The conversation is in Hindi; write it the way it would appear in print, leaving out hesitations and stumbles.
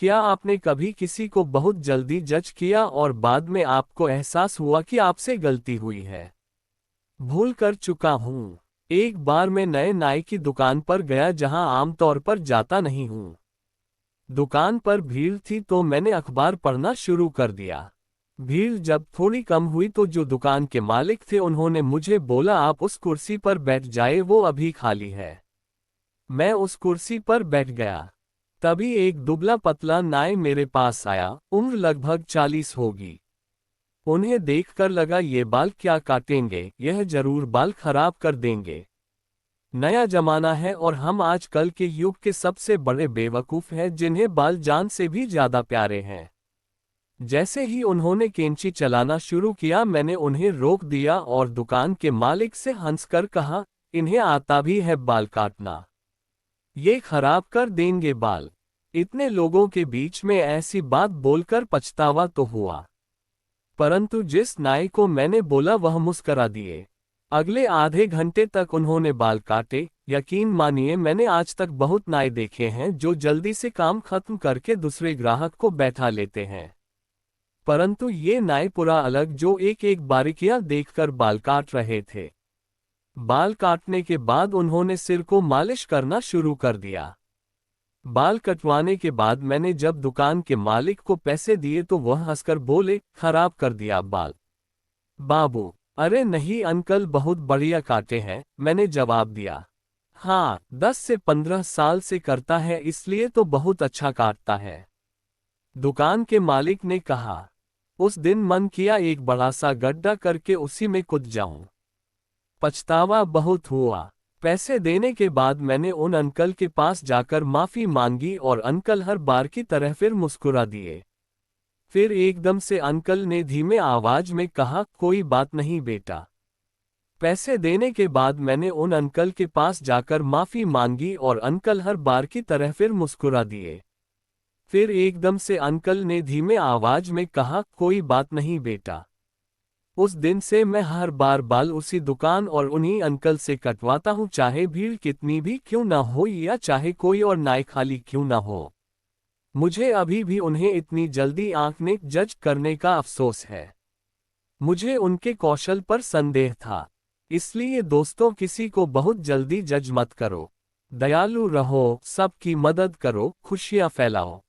क्या आपने कभी किसी को बहुत जल्दी जज किया और बाद में आपको एहसास हुआ कि आपसे गलती हुई है? भूल कर चुका हूँ। एक बार मैं नए नाई की दुकान पर गया जहां आमतौर पर जाता नहीं हूँ। दुकान पर भीड़ थी तो मैंने अखबार पढ़ना शुरू कर दिया। भीड़ जब थोड़ी कम हुई तो जो दुकान के मालिक थे उन्होंने मुझे बोला, आप उस कुर्सी पर बैठ जाए, वो अभी खाली है। मैं उस कुर्सी पर बैठ गया। तभी एक दुबला पतला नाई मेरे पास आया, उम्र लगभग 40 होगी। उन्हें देखकर लगा ये बाल क्या काटेंगे, यह जरूर बाल खराब कर देंगे। नया जमाना है और हम आजकल के युग के सबसे बड़े बेवकूफ हैं जिन्हें बाल जान से भी ज्यादा प्यारे हैं। जैसे ही उन्होंने कैंची चलाना शुरू किया मैंने उन्हें रोक दिया और दुकान के मालिक से हंसकर कहा, इन्हें आता भी है बाल काटना। ये खराब कर देंगे बाल। इतने लोगों के बीच में ऐसी बात बोलकर पछतावा तो हुआ, परंतु जिस नाई को मैंने बोला वह मुस्करा दिए। अगले आधे घंटे तक उन्होंने बाल काटे। यकीन मानिए मैंने आज तक बहुत नाई देखे हैं जो जल्दी से काम खत्म करके दूसरे ग्राहक को बैठा लेते हैं, परंतु ये नाई पूरा अलग, जो एक एक बारीकियां देखकर बाल काट रहे थे। बाल काटने के बाद उन्होंने सिर को मालिश करना शुरू कर दिया। बाल कटवाने के बाद मैंने जब दुकान के मालिक को पैसे दिए तो वह हंसकर बोले, खराब कर दिया बाल बाबू। अरे नहीं अंकल, बहुत बढ़िया काटे हैं, मैंने जवाब दिया। हाँ, 10 से 15 साल से करता है इसलिए तो बहुत अच्छा काटता है, दुकान के मालिक ने कहा। उस दिन मन किया एक बड़ा सा गड्ढा करके उसी में कूद जाऊं। पछतावा बहुत हुआ। पैसे देने के बाद मैंने उन अंकल के पास जाकर माफी मांगी और अंकल हर बार की तरह फिर मुस्कुरा दिए। फिर एकदम से अंकल ने धीमे आवाज में कहा, कोई बात नहीं बेटा। पैसे देने के बाद मैंने उन अंकल के पास जाकर माफी मांगी और अंकल हर बार की तरह फिर मुस्कुरा दिए। फिर एकदम से अंकल ने धीमे आवाज में कहा, कोई बात नहीं बेटा। उस दिन से मैं हर बार बाल उसी दुकान और उन्हीं अंकल से कटवाता हूँ, चाहे भीड़ कितनी भी क्यों ना हो या चाहे कोई और नाई खाली क्यों ना हो। मुझे अभी भी उन्हें इतनी जल्दी आंकने जज करने का अफसोस है। मुझे उनके कौशल पर संदेह था। इसलिए दोस्तों, किसी को बहुत जल्दी जज मत करो। दयालु रहो, सबकी मदद करो, खुशियां फैलाओ।